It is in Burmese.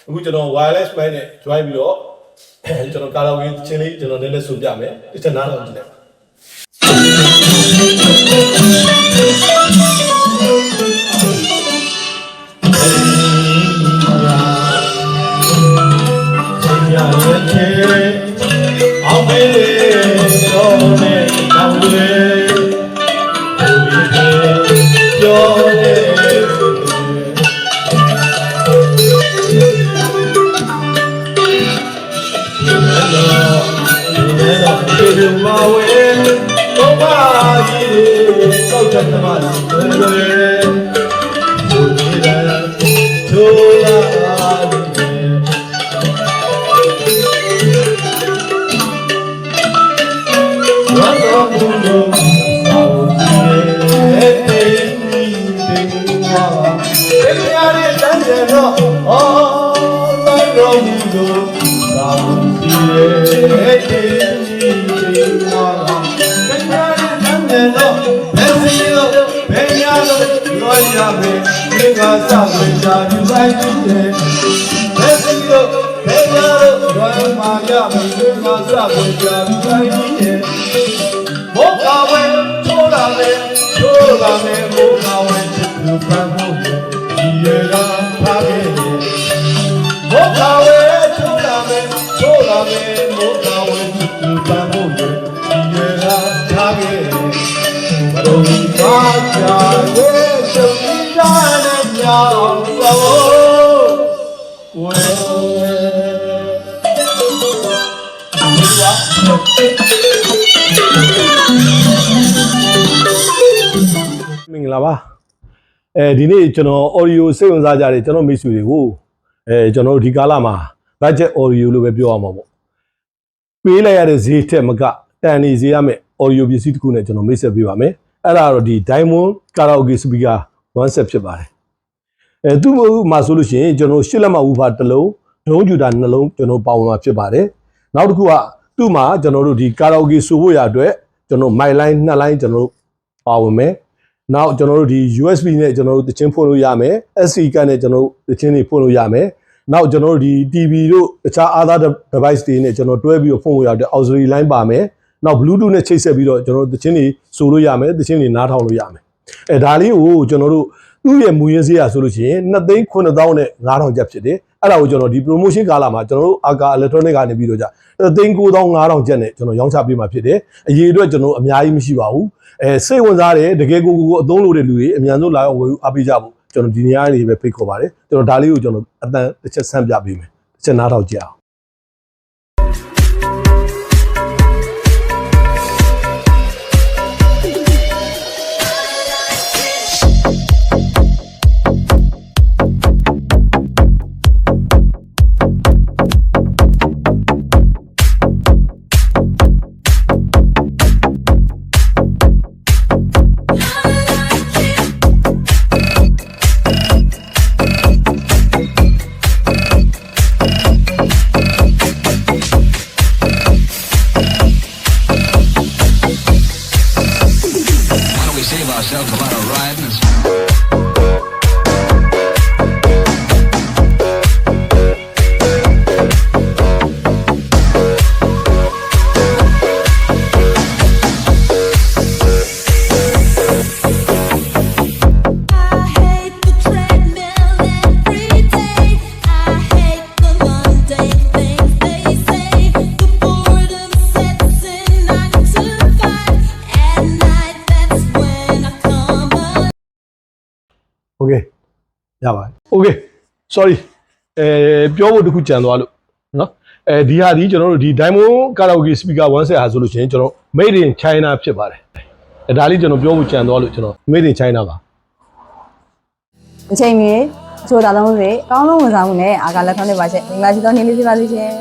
အခုကျွန်တော် wireless mic နဲ့ join ပြီးတော့ကျွန်တော်ကာလာโอเกချင်းလေးကျွန်တော်နည်းနည်းဆိုပြမယ်တစ်ချက်နားထောင်ကြည့်လိုက်အောင်မေးလေတော့နဲ့တောင်းလေပြောလေဒီမှာဝဲတော့ပါကြီးစောက်ချက်သမားတွေဒိုလာဒိုလာဘာတော်ဘုံတော်ဆောင်းရဲ့တေးနီတေးဝါတေးရတဲ့တန်တယ်တော့အော်ဘာတော်ဘုံတော်ဆောင်းရဲ့တေးလောရမယ်ဒီကစားဝင်ကြယူဆိုင်တယ်ဘယ်စီတော့ဘယ်ရတော့ဝမ်းမာရမယ်ဒီကစားဝင်ကြယူဆိုင်တယ်ဘောကဝဲချိုးလာမယ်ချိုးလာမယ်ဘောကဝဲချစ်သူပန်းဖို့ဒီရကထားခဲ့တယ်ဘောကဝဲချိုးလာမယ်ချိုးလာမယ်ဘောကဝဲချစ်သူပန်းဖို့ဒီရကထားခဲ့တယ်ဘုရားကြာရဲ့ချုပ်ကြတဲ့ကြောင့်သောဝဲမင်္ဂလာပါဒီနေ့ကျွန်တော် audio စိတ်ဝင်စားကြတယ်ကျွန်တော်မိတ်ဆွေတွေကိုကျွန်တော်တို့ဒီကာလမှာ budget audio လို့ပဲပြောရမှာပေါ့ပေးလိုက်ရတဲ့ဈေးထက်မကတန်နေဈေးရမယ် audio ပစ္စည်းတစ်ခုနဲ့ကျွန်တော်မိတ်ဆက်ပေးပါမယ်အဲ့ဒါတော့ဒီ Diamond Karaoke Speaker 1 set ဖြစ်ပါတယ်သူ့မှာဆိုလို့ရှိရင်ကျွန်တော်ရှစ်လက်မဝူဖာတစ်လုံးဒုံးကျူတာနှလုံးကျွန်တော်ပါဝင်မှာဖြစ်ပါတယ်နောက်တစ်ခုကသူ့မှာကျွန်တော်တို့ဒီ Karaoke ဆိုဖို့ရအတွက်ကျွန်တော် mic line 2 line ကျွန်တော်ပါဝင်မယ်နောက်ကျွန်တော်တို့ဒီ USB နဲ့ကျွန်တော်တို့တချင်းဖွင့်လို့ရမယ် SD ကတ်နဲ့ကျွန်တော်တို့တချင်းတွေဖွင့်လို့ရမယ်နောက်ကျွန်တော်တို့ဒီ TV တို့တခြား other device တွေနဲ့ကျွန်တော်တွဲပြီးတော့ဖွင့်လို့ရတဲ့ auxiliary line ပါမယ်နောက် Bluetooth နဲ့ချိတ်ဆက်ပြီးတော့ကျွန်တော်တို့တချင်းတွေဆိုလို့ရမယ်တချင်းတွေနားထောင်လို့ရမယ်ဒါလေးကိုကျွန်တော်တို့သူ့ရဲ့မူရင်းဈေးရဆိုလို့ရှိရင်2,900,000နဲ့9,000ကျပ်ဖြစ်တယ်အဲ့ဒါကိုကျွန်တော်ဒီ promotion ကာလမှာကျွန်တော်တို့ Aka Electronic ကနေပြီးတော့3,900,000ကျပ်နဲ့ကျွန်တော်ရောင်းချပေးမှာဖြစ်တယ်အရေးအတွက်ကျွန်တော်အများကြီးမရှိပါဘူးစိတ်ဝင်စားတယ်တကယ်ကိုအသုံးလို့တဲ့လူတွေအများဆုံးလာရောက်ဝယ်အားပေးကြဖို့ကျွန်တော်ဒီနေရာနေပဲဖိတ်ခေါ်ပါတယ်ကျွန်တော်ဒါလေးကိုကျွန်တော်အတန်တစ်ချက်ဆန်းပြပေးမယ်တစ်ချက်နားထောင်ကြအောင်Okay ရပါတယ် Okay sorry ပြောဖို့တခုကြံသွားလို့เนาะဒီဟာဒီကျွန်တော်တို့ဒီ Diamond Karaoke Speaker 1 set ဟာဆိုလို့ရှိရင်ကျွန်တော် Made in China ဖြစ်ပါတယ်ဒါလေးကျွန်တော်ပြောဖို့ကြံသွားလို့ကျွန်တော် Made in China ပါအချိန်ကြီးချိုးတာလုံးတွေအကောင်းဆုံးဝန်ဆောင်မှုနဲ့အာကာလက်ထောင်းနေပါချက်ဒီမှာရှိတော့နေလေးပြပါလိမ့်ရှင်